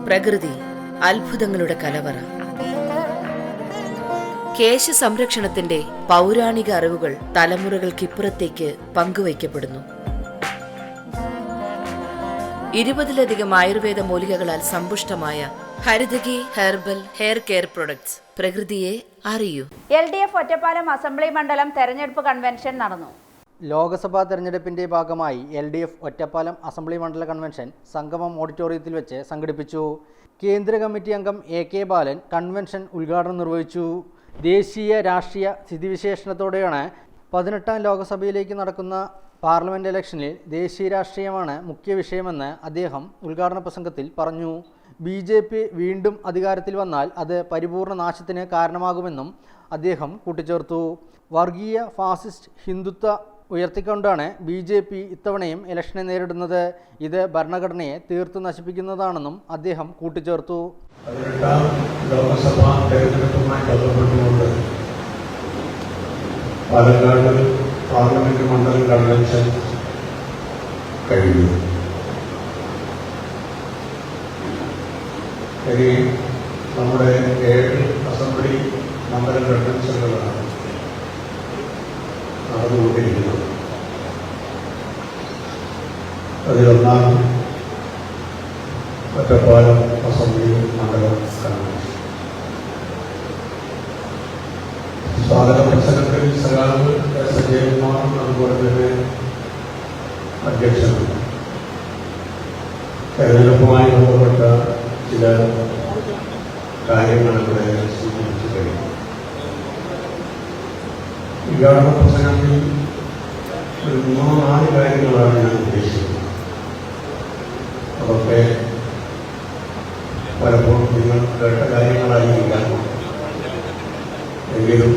പ്രകൃതി അത്ഭുതങ്ങളുടെ കലവറ. കേശ സംരക്ഷണത്തിന്റെ പൗരാണിക അറിവുകൾ തലമുറകൾക്കിപ്പുറത്തേക്ക് പങ്കുവയ്ക്കപ്പെടുന്നു. 20ലധികം ആയുർവേദ മൂലികകളാൽ സമ്പുഷ്ടമായ ഹരിതകി ഹെർബൽ ഹെയർ കെയർ പ്രൊഡക്ട്സ്. പ്രകൃതിയെ അറിയൂ. LDF ഒറ്റപ്പാലം അസംബ്ലി മണ്ഡലം തെരഞ്ഞെടുപ്പ് കൺവെൻഷൻ നടന്നു. ലോക്സഭാ തെരഞ്ഞെടുപ്പിന്റെ ഭാഗമായി LDF ഒറ്റപ്പാലം അസംബ്ലി മണ്ഡല കൺവെൻഷൻ സംഗമം ഓഡിറ്റോറിയത്തിൽ വെച്ച് സംഘടിപ്പിച്ചു. കേന്ദ്ര കമ്മിറ്റി അംഗം AK ബാലൻ കൺവെൻഷൻ ഉദ്ഘാടനം നിർവഹിച്ചു. ദേശീയ രാഷ്ട്രീയ സ്ഥിതിവിശേഷത്തോടെയാണ് 18ാം ലോക്സഭയിലേക്ക് നടക്കുന്ന പാർലമെന്റ് ഇലക്ഷനിൽ ദേശീയ രാഷ്ട്രീയമാണ് മുഖ്യ വിഷയമെന്ന് അദ്ദേഹം ഉദ്ഘാടന പ്രസംഗത്തിൽ പറഞ്ഞു. BJP വീണ്ടും അധികാരത്തിൽ വന്നാൽ അത് പരിപൂർണ നാശത്തിന് കാരണമാകുമെന്നും അദ്ദേഹം കൂട്ടിച്ചേർത്തു. വർഗീയ ഫാസിസ്റ്റ് ഹിന്ദുത്വ ഉയർത്തിക്കൊണ്ടാണ് BJP ഇത്തവണയും ഇലക്ഷനെ നേരിടുന്നത്. ഇത് ഭരണഘടനയെ തീർത്തു നശിപ്പിക്കുന്നതാണെന്നും അദ്ദേഹം കൂട്ടിച്ചേർത്തു. 18ാം ലോക്സഭാ തെരഞ്ഞെടുപ്പുമായി ബന്ധപ്പെട്ടുകൊണ്ട് പാലക്കാട് പാർലമെന്റ് മണ്ഡലം കൺവെൻഷൻ കഴിഞ്ഞു. ഇനി നമ്മുടെ 7 അസംബ്ലി മണ്ഡലം കൺവെൻഷനുകളാണ് നടന്നുകൊണ്ടിരിക്കുന്നത്. അതിലൊന്നാണ് ഒറ്റപ്പാലം അസംബ്ലി മണ്ഡലം കൺവെൻഷൻ. സ്വാഗത പ്രസംഗത്തിൽ സഖാവ് S. ജയകുമാർ അതുപോലെ തന്നെ അധ്യക്ഷനാണ്. തെരഞ്ഞെടുപ്പുമായി ബന്ധപ്പെട്ട ചില കാര്യങ്ങൾ ഇവിടെ സൂചിപ്പിച്ചു കഴിഞ്ഞു. ഉദ്ഘാടന പ്രസംഗത്തിൽ ഒരു 3-4 കാര്യങ്ങളാണ് ഞാൻ ഉദ്ദേശിക്കുന്നത്. അതൊക്കെ പലപ്പോഴും നിങ്ങൾ കേട്ട കാര്യങ്ങളായിരിക്കില്ല, എങ്കിലും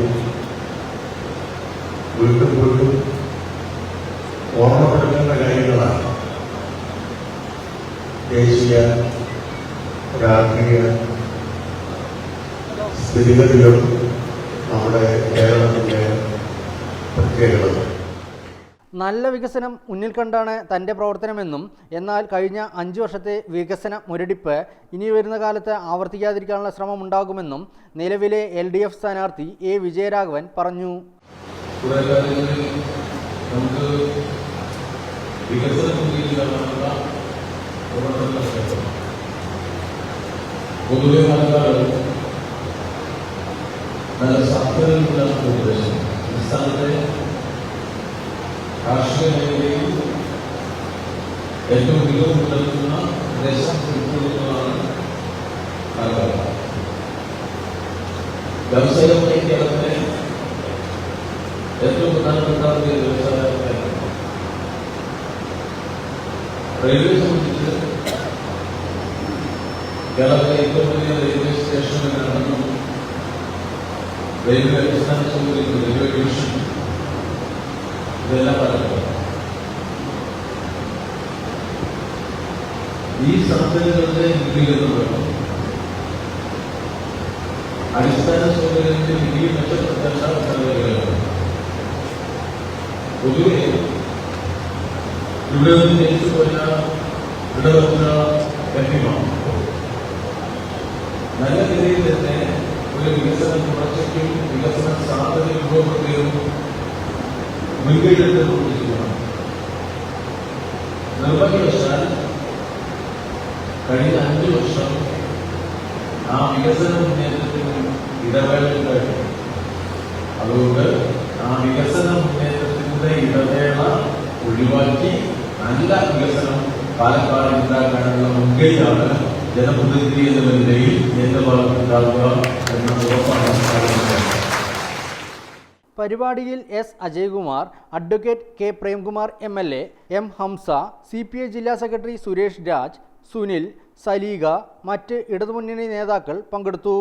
വീണ്ടും ഓർമ്മപ്പെടുത്തേണ്ട കാര്യങ്ങളാണ്. ദേശീയ രാഷ്ട്രീയ സ്ഥിതിഗതികളും നമ്മുടെ കേരളത്തിൻ്റെ പ്രത്യേകത. നല്ല വികസനം മുന്നിൽ കണ്ടാണ് തൻ്റെ പ്രവർത്തനമെന്നും എന്നാൽ കഴിഞ്ഞ 5 വർഷത്തെ വികസന മുരടിപ്പ് ഇനി വരുന്ന കാലത്ത് ആവർത്തിക്കാതിരിക്കാനുള്ള ശ്രമം ഉണ്ടാകുമെന്നും നിലവിലെ LDF സ്ഥാനാർത്ഥി A. വിജയരാഘവൻ പറഞ്ഞു. പൊതുവെ പാലക്കാട് നല്ല സാധ്യതകളുള്ള പ്രദേശം. സംസ്ഥാനത്തെ രാഷ്ട്രീയ മേഖലയിൽ ഏറ്റവും മികവ് പുലർത്തുന്ന പ്രദേശം ഉൾക്കൊള്ളുന്നതാണ് പാലക്കാട്. വ്യവസായമായി കേരളത്തിലെ ഏറ്റവും പ്രധാനപ്പെട്ട വ്യവസായ മേഖല. റെയിൽവേ സംബന്ധിച്ച് കേരളത്തിലെ ഏറ്റവും വലിയ റെയിൽവേ സ്റ്റേഷനുകളാണെന്നും റെയിൽവേ അടിസ്ഥാന സൗകര്യം, റെയിൽവേ ഡിവിഷൻ, ഇതെല്ലാം പറയുന്നത്. ഈ സാധ്യതകളുടെ വിപുലീകരണം വേണം. അടിസ്ഥാന സൗകര്യത്തിൽ ഇനിയും മെച്ചപ്പെടുത്തേണ്ട മേഖലകളാണ്. പൊതുവെ ഇവിടെ നിന്ന് ജനിച്ചു പോയ ഇടവന്ന വ്യക്തിമാണ് നല്ല നിലയിൽ തന്നെ ഒരു വികസന തുടർച്ചയ്ക്കും വികസന സാധ്യത രൂപപ്പെടുകയും മുൻകൈയെടുത്തുകൊണ്ടിരിക്കുകയാണ്. നിർഭാഗ്യവശാൽ കഴിഞ്ഞ 5 വർഷം ആ വികസന മുന്നേറ്റത്തിന് ഇടവേളയുണ്ടായിരുന്നു. അതുകൊണ്ട് ആ വികസന മുന്നേറ്റത്തിന്റെ ഇടവേള ഒഴിവാക്കി നല്ല വികസനം പാലക്കാട് ഉണ്ടാക്കാനുള്ള മുൻകൈയാണ് ജനപ്രതിനിധി എന്ന നിലയിൽ എന്റെ ഭാഗത്തുണ്ടാവുക എന്ന ഉറപ്പാണ്. പരിപാടിയിൽ S. Ajaykumar, advocate K. Premkumar MLA, M. Hamsa, CPI ജില്ലാ സെക്രട്ടറി സുരേഷ് രാജ്, സുനിൽ, സലീഗ, മറ്റ് ഇടതുമുന്നണി നേതാക്കൾ പങ്കെടുത്തു.